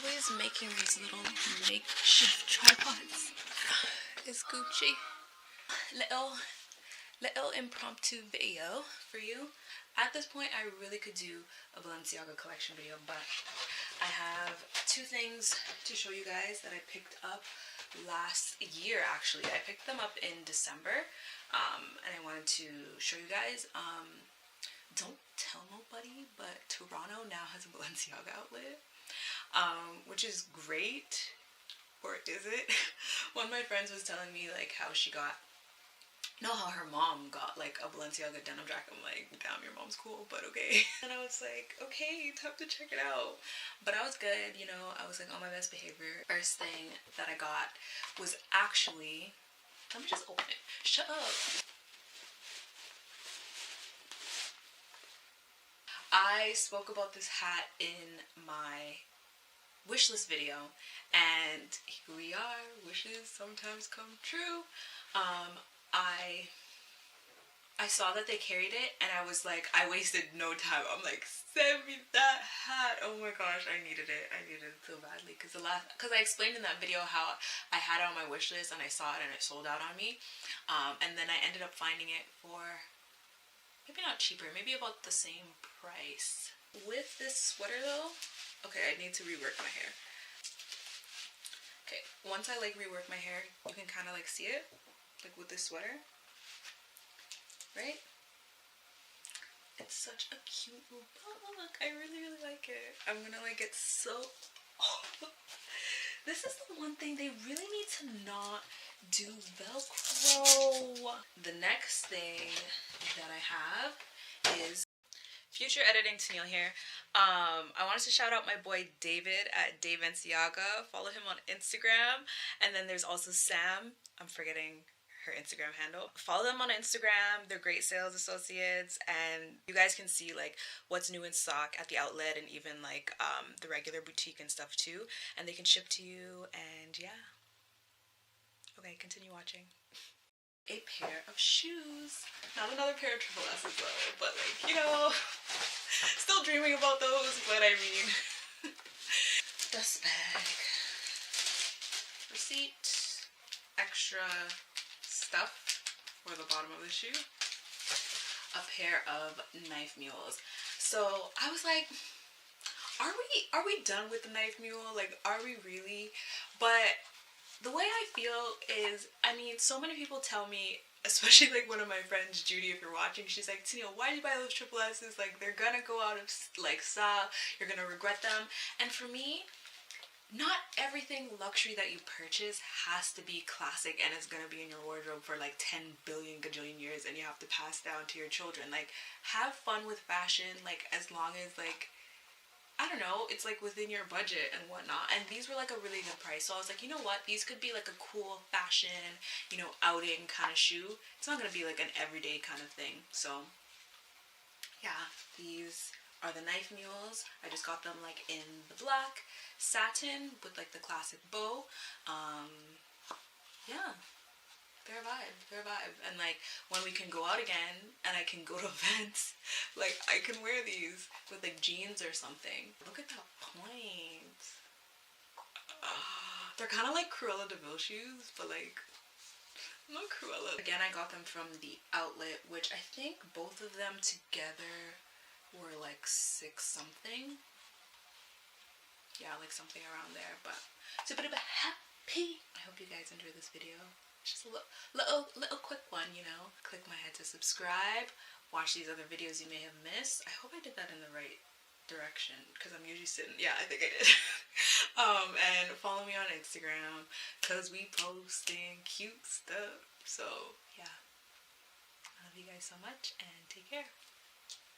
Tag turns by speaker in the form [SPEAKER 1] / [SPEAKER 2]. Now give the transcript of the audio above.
[SPEAKER 1] always making these little makeshift tripods. It's Gucci. Little impromptu video for you. At this point, I really could do a Balenciaga collection video, but I have two things to show you guys that I picked up last year. Actually, I picked them up in December, and I wanted to show you guys. Don't tell nobody, but Toronto now has a Balenciaga outlet, which is great. Or is it? One of my friends was telling me like how she got, how her mom got like a Balenciaga denim jacket. I'm like, damn, your mom's cool, but okay. And I was like, okay, time to check it out. But I was good, you know, I was like on my best behavior. First thing that I got was actually, let me just open it. Shut up. I spoke about this hat in my wishlist video, and here we are. Wishes sometimes come true. I saw that they carried it, and I was like, I wasted no time. I'm like, send me that hat. Oh my gosh, I needed it. I needed it so badly, because I explained in that video how I had it on my wish list and I saw it and it sold out on me, and then I ended up finding it for maybe not cheaper, maybe about the same price. With this sweater though, okay, I need to rework my hair. Okay, once I like rework my hair, you can kind of like see it, like with this sweater, right? It's such a cute little look. I really like it. I'm gonna like get so, this is the one thing they really need to not do Velcro. The next thing that I have is future editing. Tennille here. I wanted to shout out my boy David at Balenciaga. Follow him on Instagram. And then there's also Sam. I'm forgetting her Instagram handle. Follow them on Instagram. They're great sales associates, and you guys can see like what's new in stock at the outlet and even like the regular boutique and stuff too. And they can ship to you, and yeah. Okay, continue watching. A pair of shoes. Not another pair of triple S's though, but like, you know, still dreaming about those, but I mean. Dust bag. Receipt. Extra stuff for the bottom of the shoe. A pair of knife mules. So I was like, are we done with the knife mule? Like, are we really? But the way I feel is, I mean, so many people tell me, especially like one of my friends, Judy, if you're watching, she's like, Tennille, why did you buy those triple S's? Like, they're gonna go out of like style, you're gonna regret them. And for me, not everything luxury that you purchase has to be classic and it's gonna be in your wardrobe for like 10 billion gajillion years and you have to pass down to your children. Like, have fun with fashion, like as long as like, I don't know, it's like within your budget and whatnot. And these were like a really good price, so I was like, you know what, these could be like a cool fashion, you know, outing kind of shoe. It's not gonna be like an everyday kind of thing. So yeah, these are the knife mules. I just got them like in the black satin with like the classic bow. Yeah, fair vibe. And like when we can go out again and I can go to events, like I can wear these with like jeans or something. Look at that point. They're kind of like Cruella de Vil shoes, but like not Cruella. Again, I got them from the outlet, which I think both of them together were like $6 something. Yeah, like something around there, but it's a bit of a happy. I hope you guys enjoyed this video. Just a little quick one, you know. Click my head to subscribe. Watch these other videos you may have missed. I hope I did that in the right direction, because I'm usually sitting. Yeah, I think I did. And follow me on Instagram, because we posting cute stuff. So yeah, I love you guys so much, and take care.